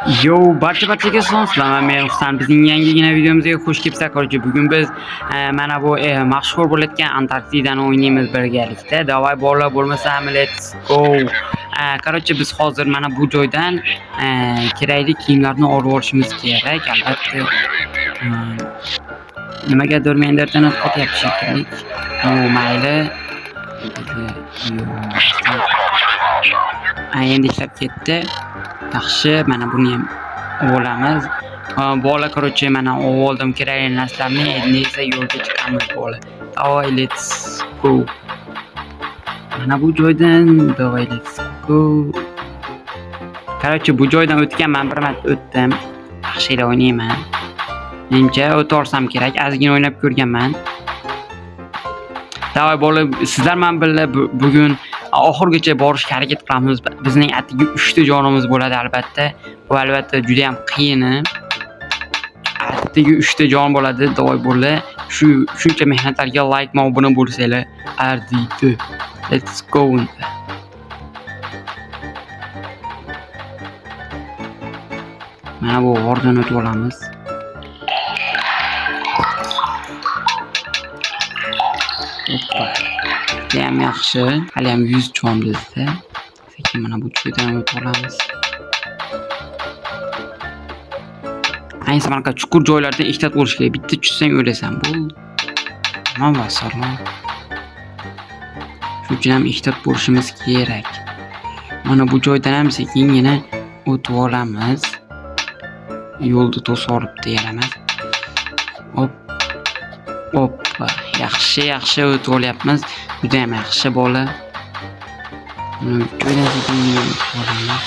Yo, barchaga salom. Men Husan. Bizning yangigina videomizga xush kelibsizlar. Korchi bugun biz mana bu mashhur bo'layotgan Antarktidani o'ynaymiz birgalikda. Davay bolalar bo'lmasa, let's go. Korchi biz hozir mana bu joydan kerakli kiyimlarni olib olishimiz kerak. Albatta nimagadir men internet qotyapti shekilli. Mayli. Endi ishlab ketdi. Yaxshi, mana buni ham olamiz. Bola korchi mana oldim kerakli narsalarni, endi esa yo'lga chiqamiz bola. Davay let's go. Mana bu joydan davay let's go. Korchi bu joydan o'tganman, bir marta o'tdim. Yaxshiroq o'ynayman. Menimcha o'tarsam kerak. Ozgina o'ynab ko'rganman. Davay bola, sizlar bilan birga bugun oxirgacha borishga harakat qilamiz. Bizning atigi 3 ta jonimiz bo'ladi albatta. Bu albatta juda ham qiyin. Atigi 3 ta jon bo'ladi. Davay bola, shuncha mehnatlarga like va obuna bo'lsanglar, ardiydi. Let's go. Mana bu g'ordan o'tib olamiz. Hoppa. Ham yaxshi. Hali ham 100 jon bizda. Sekin mana bu joydan o'tib olamiz. Ayniqsa mana chuqur joylarda ehtiyot bo'lish kerak. Bitta tushsang o'lasan. Bo'ldi. Tamam vasallam. Shuning uchun ham ehtiyot bo'lishimiz kerak. Mana bu joydan ham sekingina o'tib olamiz. Yo'lda to'soribdi yaramas. Hop. Hoppa. Yaxshi o'tib olyapmiz. Juda ham yaxshi bola. Joydan sekingina o'tib olamiz.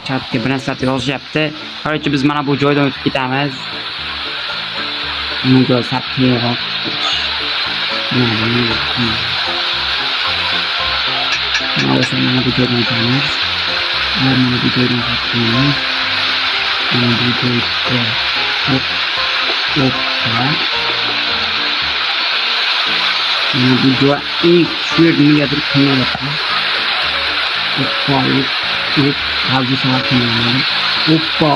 Chatga bir narsa yozyapti. Korchi biz mana bu joydan o'tib ketamiz. Bunga sapchiroq. Mana bu joydan o'tamiz. Mana bu joydan o'tamiz. Mana bu joydan hoppa. Mana bu joy ilk nimadir qilyapti. Hoppa. Hadi saat ini. Hoppa.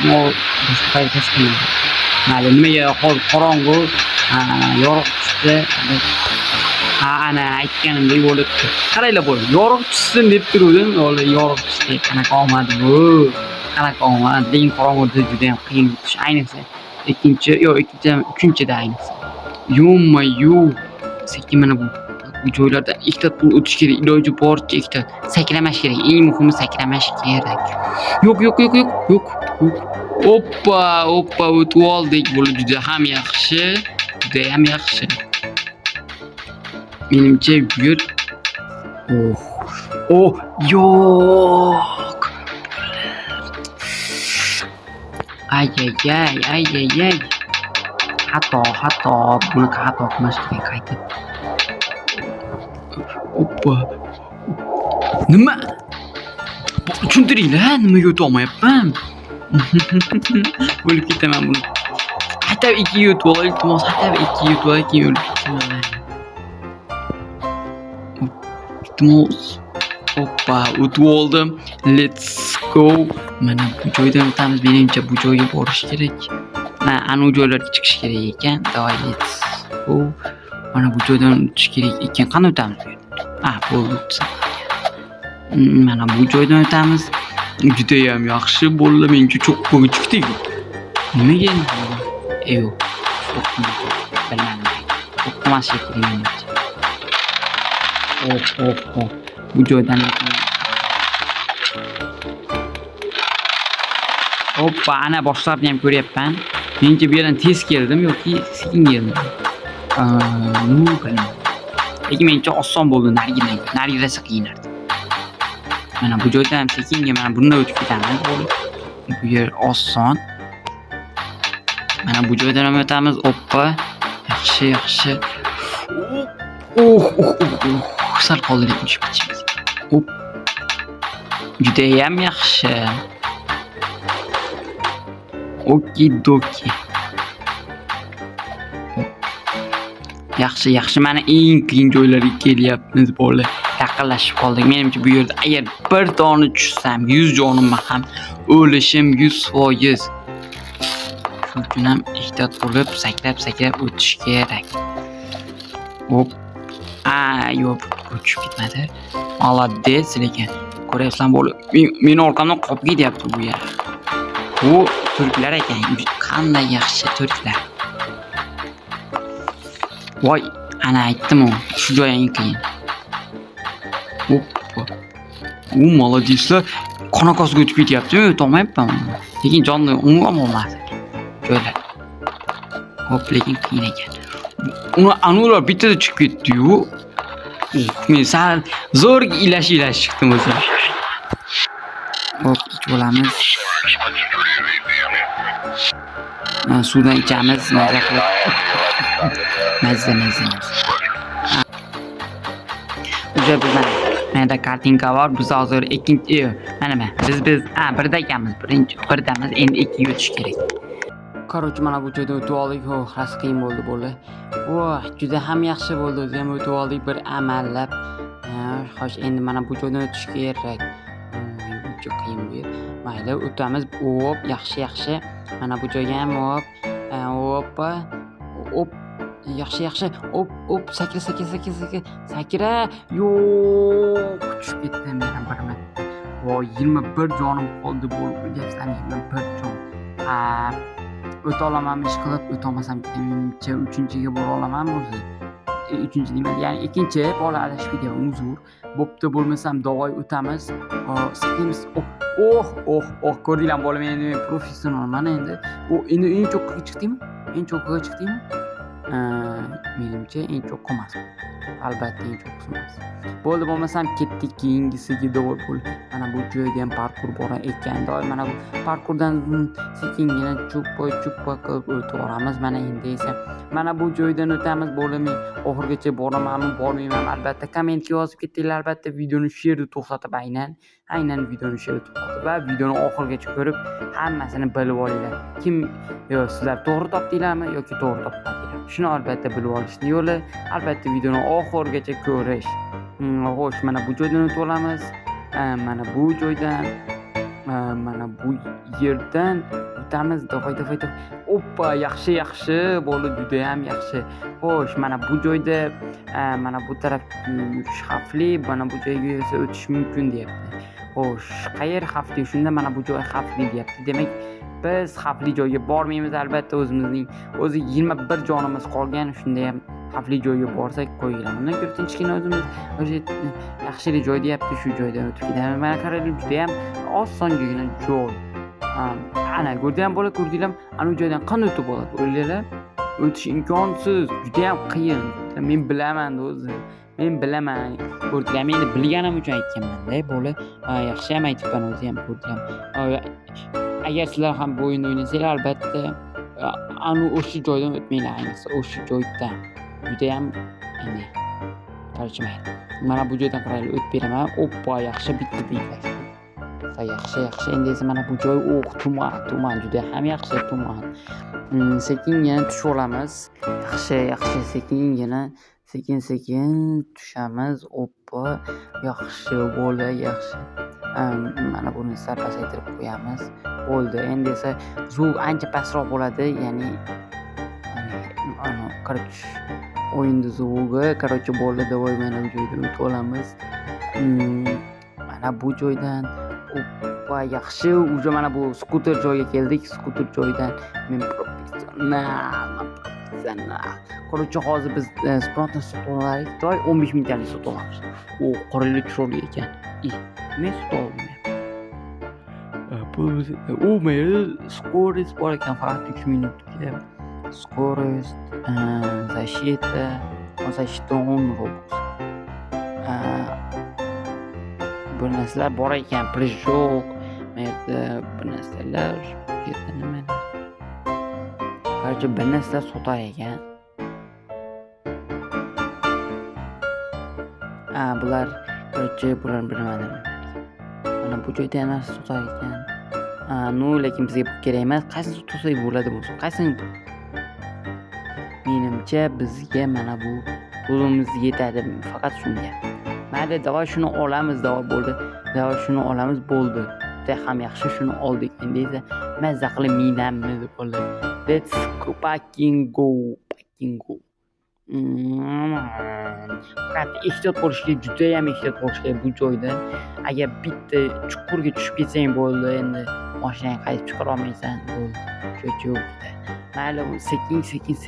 Mau sampai ke sini. Nah, ini ya qorong'u, yorug' tushdi. Ana aytganimdek bo'lib. Qaranglar bo'ldi. Yorug' tushsin deb turdim, o'zi yorug' tushdi. Qanaqa olmadi bu? Qanaqa olmadi? Lekin qorong'uda juda ham qiyin tush. Ayniqsa uchinchida ayniqsa. Yo. Sekin mana bu joylardan ehtiyot bo'lib o'tish kerak. Iloji boricha ehtiyot. Sakramash kerak. Eng muhimi sakramash kerak. Yo'q. Hoppa, o'tib oldik. Bu juda ham yaxshi. Menimcha bu yer yo'q. Ay. Xato. Buni xato qilmash kerak qaytib. Hoppa. Nima? Tushuntiringlar, nimaga o'ta olmayapman? O'lib ketaman buni. Hatta 2 yutib ol, iltimos, keyin o'lib ketaman. Iltimos. Hoppa, o'tib oldim. Let's go. Mana bu joydan o'tamiz. Menimcha bu joyga borish kerak. Ana u joylarga chiqish kerak ekan. Davay let's go. Mana bu joydan o'tish kerak ekan. Qani o'tamiz bu yerdan? Bo'ldi. Mana bu joydan o'tamiz. Juda ham yaxshi bo'ldi. Menga cho'qqiga chiqdik. Nimaga endi? Yo'q. Bilmadim. O'qimas shekilli menimcha. Hop. Bu joydan hoppa, ana boshlarni ham ko'ryapman. Menimcha bu yerdan tez keldim yoki sekin keldim. Bilmadim. Lekin menimcha oson bo'ldi narigidasi qiynardi. Mana bu joydan ham sekinga mana bundan o'tib ketamiz. Bu yer oson. Mana bu joydan ham o'tamiz. Hoppa. Yaxshi. Sal qoldi deb tushib ketishimiz. Hop. Juda ham yaxshi. Okidoki. Yaxshi, mana eng qiyin joylarga kelyapmiz bola. yaqinlashib qoldik. Menimcha bu yerda agar bir dona tushsam 100 jonimni ham o'lishim 100%. Shuning uchun ham ehtiyot bo'lib, sakrab o'tish kerak. Hop. Yo'q, o'tib ketmadi. Молодец lekin. Ko'ryapsan bo'lib, meni orqamdan qopib ketyapti bu yer. Bu turklar ekan. Qanday yaxshi turklar. Voy, ana aytdim-ku, shu joying qiyin. Hop. Молодецlar. Qanaqasiga o'tib ketyapti-ku, o'tolmayapman. Lekin jonni umuman olmadi. Joylar. Hop, lekin qiyin ekan. Uni anular bittada chiqib ketdi-yu. Men sal zo'r ilash chiqdim o'zim. Hop, bo'lamiz. Suvdan ichamiz, mazza qilib. Mazza. O'sha bizdan menda kartinka bor. Biz hozir ikkinchi, mana biz birdamiz, birdamiz, endi ikkiga o'tish kerak. Короче, mana bu joyda o'tib oldik. Xas qiyin bo'ldi. Juda ham yaxshi bo'ldi. O'zi ham o'tib oldik bir amallab. Xo'sh, endi mana bu joydan o'tish kerak. Juda qiyin bu yer. Mayli, o'tamiz. Hop, yaxshi. Mana bu joyga ham hop. Yaxshi. Hop, sakra. Sakra. Yo'q, tushib ketdim men ham bir marta. Voy, 21 jonim qoldi bo'lib o'lyapsan, 21 jon. O'ta olamanmi ish qilib, o'tolmasam menimcha 3-ga bora olamanmi o'zi? 3-chi deyman, ya'ni 2-chi bola adashib ketyapman, uzr. Bo'pti, bo'lmasam davay o'tamiz. Sekimiz. Ko'rdinglarmi bola, men endi professionalman endi. Endi eng cho'qqiga chiqdingmi? Menimcha eng cho'qqi emas. Albatta eng cho'qqisi emas. Bo'ldi, bo'lmasam ketdik keyingisiga davay bo'ldi. Mana bu joyda ham parkur bor ekan. Doim mana bu parkurdan sekingina chuppa qilib o'tib boramiz. Mana endi esa mana bu joydan o'tamiz. Bo'ldi, men oxirgacha boramanmi, bormayman. Albatta kommentga yozib ketinglar. Albatta videoni shu yerda to'xtatib aynan videoni shu yerda to'xtatib va videoni oxirigacha ko'rib hammasini bilib olinglar. Sizlar to'g'ri topdinglarmi yoki to'g'ri topmadinglarmi? Shuni albatta bilib olishning yo'li albatta videoni oxirigacha ko'rish. Xo'sh, mana bu joydan o'tib olamiz. Mana bu joydan mana bu yerdan o'tamiz. Davay. Oppa, yaxshi. Bo'ldi, juda ham yaxshi. Xo'sh, mana bu joyda mana bu taraf yurish xavfli, mana bu joyga esa o'tish mumkin deyapti. Xo'sh, qayer xavfli? Shunda mana bu joy xavfli deyapti. Demak, biz xavfli joyga bormaymiz. Albatta o'zimizning 21 jonimiz qolgan. Shunda ham xavfli joyga borsak qo'yinglar. Undan ko'ra tinchgina o'zimiz o'sha yaxshilik joy deyapti, shu joydan o'tib ketamiz. Mana qaraylik, juda ham osongina joy. Ana ko'rdinglarmi? Ana bu joydan qanday o'tib bo'ladi? O'ylaylar, o'tish imkonsiz, juda ham qiyin. Men bilaman o'zi. Ko'rdinglar, men bilganim uchun aytganman-da, bo'la. Yaxshi ham aytibman o'zi ham ko'rdinglar. Agar sizlar ham bu o'yinni o'ynasanglar, albatta o'sha joydan o'tmanglar, ayniqsa o'sha joydan. Juda ham endi qarchimaydi. Mana bu joydan qaraylik, o'tib beraman. Oppa, yaxshi bitta. Yaxshi. Endi esa mana bu joy tuman, juda ham yaxshi tuman. Sekingina tushib olamiz. Yaxshi, sekingina, sekin tushamiz. Oppa, yaxshi bo'ldi, yaxshi. Mana buni sal pasaytirib qo'yamiz. Bo'ldi. Endi esa zuv ancha pastroq bo'ladi, ya'ni o'yinda zuvi, bo'ldi, davay mana bu joydan o'tib olamiz. Mana bu joydan oppa, yaxshi. Uje mana bu skuter joyiga keldik. Skuter joyidan men professional. Hozir biz Sprintni sotib oldik. 15 mingtalik sotib olamiz. Qoralik chiroyli ekan. Men sotib oldim. Menda skorost bor ekan, faqat 3 minutga. Skorost, защита, $10. Bu narsalar bor ekan, Peugeot, mayda bu narsalar, nima? Qarchi bir narsalar sotar ekan. Bular bilmadim. Mana bu joyda narsa sotar ekan. Lekin bizga bu kerak emas. Qaysini sotsak bo'ladi bo'lsa? Qaysini? Menimcha bizga mana bu pulimiz yetadi, faqat shunga. mayli davay shuni olamiz davay bo'ldi. Davay shuni olamiz bo'ldi. Juda ham yaxshi shuni oldik. Endi esa mazza qilib minamiz bo'ldi. Let's go fucking go. Faqat ehtiyot bo'lish kerak, juda ham ehtiyot bo'lish kerak bu joyda. Agar bitta chuqurga tushib ketsang bo'ldi, endi mashinang qaytib chiqara olmaysan bo'ldi. Cho'chib. Mayli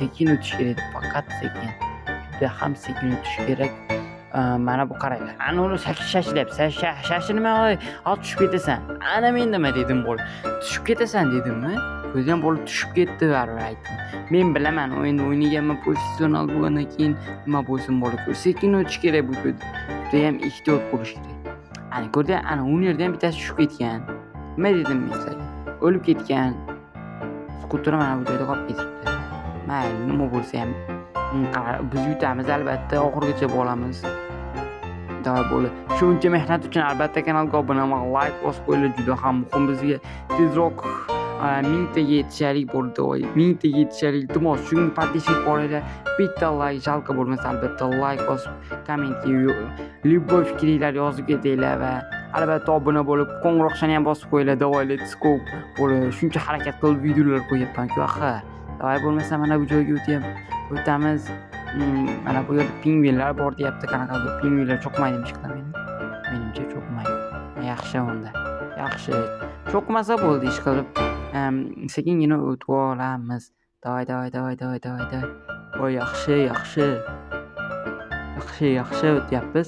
sekin o'tish kerak, faqat sekin. Juda ham sekin o'tish kerak. Mana bu qaranglar. Ana uni shashlayapsan. Shashilmay, tushib ketasan. Ana men nima dedim bo'l. Tushib ketasan dedimmi? Ko'zim bo'lib tushib ketdi baribir aytdim. Men bilaman, o'yinni o'ynaganman, professional bo'lgandan keyin nima bo'lsin bo'ladi. Sekin o'tish kerak bu joyda. Juda ham ehtiyot bo'lish kerak. Ana ko'rding, ana u yerdan bittasi tushib ketgan. Nima dedim men sizga? O'lib ketgan. Skuter mana bu joyda qolib ketibdi. Mayli, nima bo'lsa ham biz yutamiz albatta, oxirigacha bo'lamiz. Davay bo'ldi. Shuncha mehnat uchun albatta kanalga obuna bo'lib, like bosib qo'yinglar, juda ham muhim bizga. Tezroq 1000 taga yetishaylik bo'ldi. 1000 taga yetishaylik. Iltimos, shunga podpishka qo'yinglar. Bitta like jalqa bo'lmasa albatta like bosib, kommentga любой fikringlarni yozib ketinglar va albatta obuna bo'lib, qo'ng'iroqchani ham bosib qo'yinglar. Davay let's go. Bo'ldi. Shuncha harakat qilib videolar qo'yapman-ku, axir. Davay bo'lmasa mana bu joyga o'tamiz. Mana bu yerda pingvinlar bor deyapti. Qanaqadir pingvinlar cho'kmaydimi ishqilib meni? Menimcha cho'kmaydi. Yaxshi unda. Yaxshi. Cho'kmasa bo'ldi ishqilib. Sekingina o'tib olamiz. Davay. Voy yaxshi o'tyapmiz.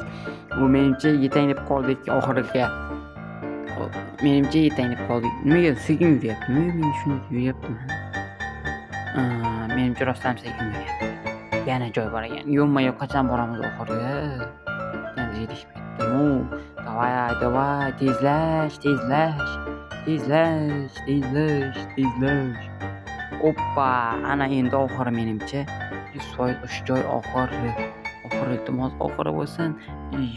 U menimcha yetang deb qoldik oxiriga. Menimcha yetang deb qoldik. Nimaga sekin yuryaptimi? Men shuni yuryapman. Menimcha rostdan sekin yuryapti. Yana joy bor ekan. Yo'q, qachon boramiz oxiriga? Endi yetishib ketdim. Davay, tezlash. Oppa, ana endi oxiri menimcha 100% o'sha joy oxiri. Iltimos oxiri bo'lsin.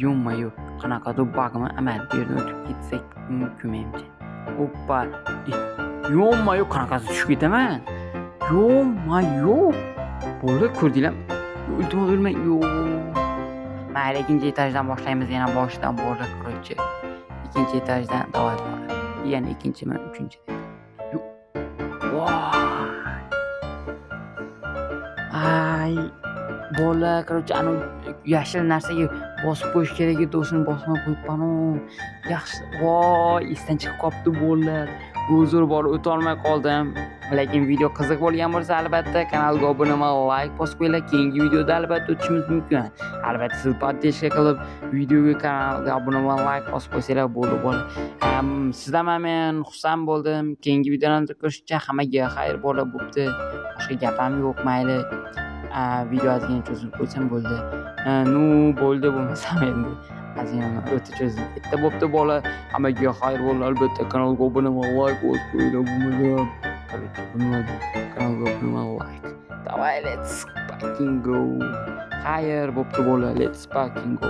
Yo'q, qanaqadir bug'mi amal bu yerdan o'tib ketsak mumkin menimcha. Oppa. Yo'q, qanaqasi tushib ketaman. Yo'q. Bo'ldi, ko'rdinglarmi? Iltimos o'lmang. Yo'q. Mayli, ikkinchi etajdan boshlaymiz, yana boshidan bo'ldi, короче. Ikkinchi etajdan davay bo'ldi. Yana ikkinchimi, uchinchi. Ay, bola, короче, ana yashil narsaga bosib qo'yish kerak edi, o'shini bosmay qo'yibman-ku. Yaxshi. Voy, esdan chiqib qopti bolalar. Uzr bor, o'ta olmay qoldim. Lekin video qiziq bo'lgan bo'lsa, albatta kanalga obuna bo'lib, like bosib qo'yinglar. Keyingi videoda albatta o'tishimiz mumkin. Albatta siz podpishka qilib, videoga kanalga obuna bo'lib, like bosib qo'ysanglar bo'ldi. Sizdan men xursand bo'ldim. Keyingi videolarda ko'rishguncha hammaga xayr bo'pti. Boshqa gap ham yo'q, mayli. Video ozgina cho'zilib qo'ysam bo'ldi. Bo'ldi bo'lmasam endi. Ozgina o'ta cho'zilib ketdi. Bo'pti bola. Hammaga xayr bo'lsin. Albatta kanalga obuna bo'lib, like bosib qo'yinglar. Kanalga obuna bo'lib, like. Davay, let's fucking go. Xayr bo'pti bola. Let's fucking go.